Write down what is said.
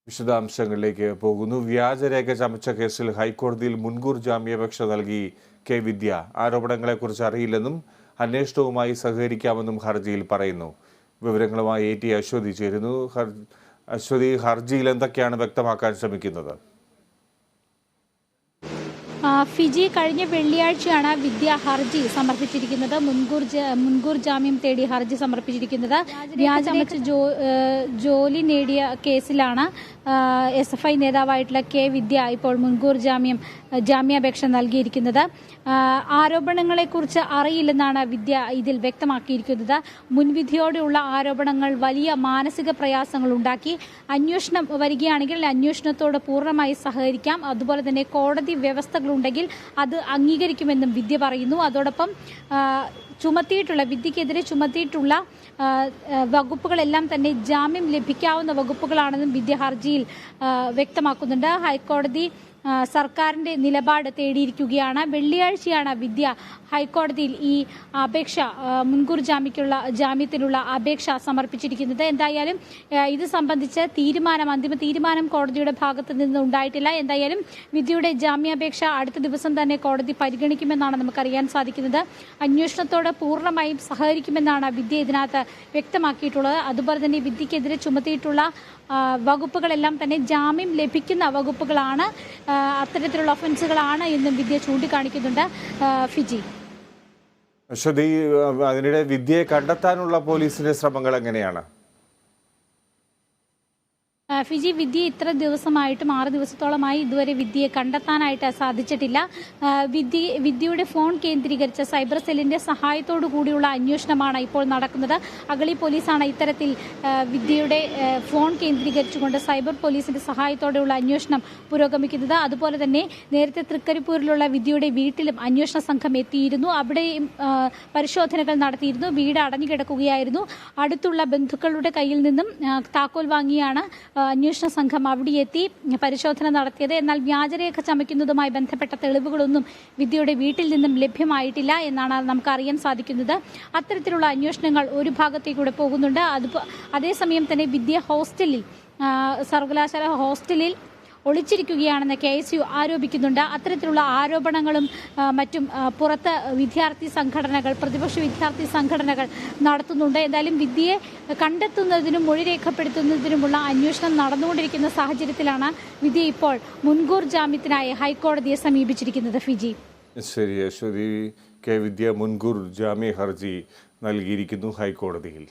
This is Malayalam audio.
വിശദാംശങ്ങളിലേക്ക് പോകുന്നു. വ്യാജരേഖ ചമച്ച കേസിൽ ഹൈക്കോടതിയിൽ മുൻകൂർ ജാമ്യാപേക്ഷ നൽകി കെ വിദ്യ. ആരോപണങ്ങളെക്കുറിച്ച് അറിയില്ലെന്നും അന്വേഷണവുമായി സഹകരിക്കാമെന്നും ഹർജിയിൽ പറയുന്നു. വിവരങ്ങളുമായി AT അശ്വതി ചേരുന്നു. അശ്വതി, ഹർജിയിൽ എന്തൊക്കെയാണ് വ്യക്തമാക്കാൻ ശ്രമിക്കുന്നത്? ഫിജി, കഴിഞ്ഞ വെള്ളിയാഴ്ചയാണ് വിദ്യ ഹർജി സമർപ്പിച്ചിരിക്കുന്നത്. മുൻകൂർ ജാമ്യം തേടി ഹർജി സമർപ്പിച്ചിരിക്കുന്നത്. വ്യാജരേഖ ജോലി നേടിയ കേസിലാണ് SFI നേതാവായിട്ടുള്ള കെ വിദ്യ ഇപ്പോൾ മുൻകൂർ ജാമ്യാപേക്ഷ നൽകിയിരിക്കുന്നത്. ആരോപണങ്ങളെക്കുറിച്ച് അറിയില്ലെന്നാണ് വിദ്യ ഇതിൽ വ്യക്തമാക്കിയിരിക്കുന്നത്. മുൻവിധിയോടെയുള്ള ആരോപണങ്ങൾ വലിയ മാനസിക പ്രയാസങ്ങൾ ഉണ്ടാക്കി. അന്വേഷണം വരികയാണെങ്കിൽ അന്വേഷണത്തോട് പൂർണ്ണമായി സഹകരിക്കാം. അതുപോലെ തന്നെ കോടതി വ്യവസ്ഥകളുണ്ടെങ്കിൽ അത് അംഗീകരിക്കുമെന്നും വിദ്യ പറയുന്നു. അതോടൊപ്പം വിദ്യക്കെതിരെ ചുമത്തിയിട്ടുള്ള വകുപ്പുകളെല്ലാം തന്നെ ജാമ്യം ലഭിക്കാവുന്ന വകുപ്പുകളാണെന്നും വിദ്യ ഹർജിയിൽ വ്യക്തമാക്കുന്നുണ്ട്. ഹൈക്കോടതി സർക്കാരിന്റെ നിലപാട് തേടിയിരിക്കുകയാണ്. വെള്ളിയാഴ്ചയാണ് വിദ്യ ഹൈക്കോടതിയിൽ ഈ അപേക്ഷ മുൻകൂർ ജാമ്യത്തിനുള്ള അപേക്ഷ സമർപ്പിച്ചിരിക്കുന്നത്. എന്തായാലും ഇത് സംബന്ധിച്ച് അന്തിമ തീരുമാനം കോടതിയുടെ ഭാഗത്ത് നിന്ന് ഉണ്ടായിട്ടില്ല. എന്തായാലും വിദ്യയുടെ ജാമ്യാപേക്ഷ അടുത്ത ദിവസം തന്നെ കോടതി പരിഗണിക്കുമെന്നാണ് നമുക്കറിയാൻ സാധിക്കുന്നത്. അന്വേഷണത്തോട് പൂർണ്ണമായും സഹകരിക്കുമെന്നാണ് വിദ്യ ഇതിനകത്ത് വ്യക്തമാക്കിയിട്ടുള്ളത്. അതുപോലെ തന്നെ വിദ്യക്കെതിരെ ചുമത്തിയിട്ടുള്ള വകുപ്പുകളെല്ലാം തന്നെ ജാമ്യം ലഭിക്കുന്ന വകുപ്പുകളാണ്, അത്തരത്തിലുള്ള ഒഫൻസുകളാണ് എന്നും വിദ്യ ചൂണ്ടിക്കാണിക്കുന്നുണ്ട്. ഫിജി, അശ്വതി, അതിനിടെ വിദ്യയെ കണ്ടെത്താനുള്ള പോലീസിന്റെ ശ്രമങ്ങൾ എങ്ങനെയാണ്? ഫിജി, വിദ്യ ഇത്ര ദിവസമായിട്ടും 6 ദിവസത്തോളമായി ഇതുവരെ വിദ്യയെ കണ്ടെത്താനായിട്ട് സാധിച്ചിട്ടില്ല. വിദ്യയുടെ ഫോൺ കേന്ദ്രീകരിച്ച സൈബർ സെല്ലിന്റെ സഹായത്തോടു കൂടിയുള്ള അന്വേഷണമാണ് ഇപ്പോൾ നടക്കുന്നത്. അഗളി പോലീസാണ് ഇത്തരത്തിൽ വിദ്യയുടെ ഫോൺ കേന്ദ്രീകരിച്ചുകൊണ്ട് സൈബർ പോലീസിന്റെ സഹായത്തോടെയുള്ള അന്വേഷണം പുരോഗമിക്കുന്നത്. അതുപോലെ തന്നെ നേരത്തെ തൃക്കരിപ്പൂരിലുള്ള വിദ്യയുടെ വീട്ടിലും അന്വേഷണ സംഘം എത്തിയിരുന്നു. അവിടെയും പരിശോധനകൾ നടത്തിയിരുന്നു. വീട് അടഞ്ഞുകിടക്കുകയായിരുന്നു. അടുത്തുള്ള ബന്ധുക്കളുടെ കയ്യിൽ നിന്നും താക്കോൽ വാങ്ങിയാണ് അന്വേഷണ സംഘം അവിടെ എത്തി പരിശോധന നടത്തിയത്. എന്നാൽ വ്യാജരേഖ ചമയ്ക്കുന്നതുമായി ബന്ധപ്പെട്ട തെളിവുകളൊന്നും വിദ്യയുടെ വീട്ടിൽ നിന്നും ലഭ്യമായിട്ടില്ല എന്നാണ് നമുക്ക് അറിയാൻ സാധിക്കുന്നത്. അത്തരത്തിലുള്ള അന്വേഷണങ്ങൾ ഒരു ഭാഗത്തേക്കൂടെ പോകുന്നുണ്ട്. അതേസമയം തന്നെ വിദ്യ സർവകലാശാല ഹോസ്റ്റലിൽ ഒളിച്ചിരിക്കുകയാണെന്ന് KSU ആരോപിക്കുന്നുണ്ട്. അത്തരത്തിലുള്ള ആരോപണങ്ങളും മറ്റും പുറത്ത് പ്രതിപക്ഷ വിദ്യാർത്ഥി സംഘടനകൾ നടത്തുന്നുണ്ട്. എന്തായാലും വിദ്യയെ കണ്ടെത്തുന്നതിനും മൊഴി രേഖപ്പെടുത്തുന്നതിനുമുള്ള അന്വേഷണം നടന്നുകൊണ്ടിരിക്കുന്ന സാഹചര്യത്തിലാണ് വിദ്യ ഇപ്പോൾ മുൻകൂർ ജാമ്യത്തിനായി ഹൈക്കോടതിയെ സമീപിച്ചിരിക്കുന്നത്. ഫിജി, ശരി അശ്വതി, കെ വിദ്യ മുൻകൂർ ജാമ്യ ഹർജി നൽകിയിരിക്കുന്നു ഹൈക്കോടതിയിൽ.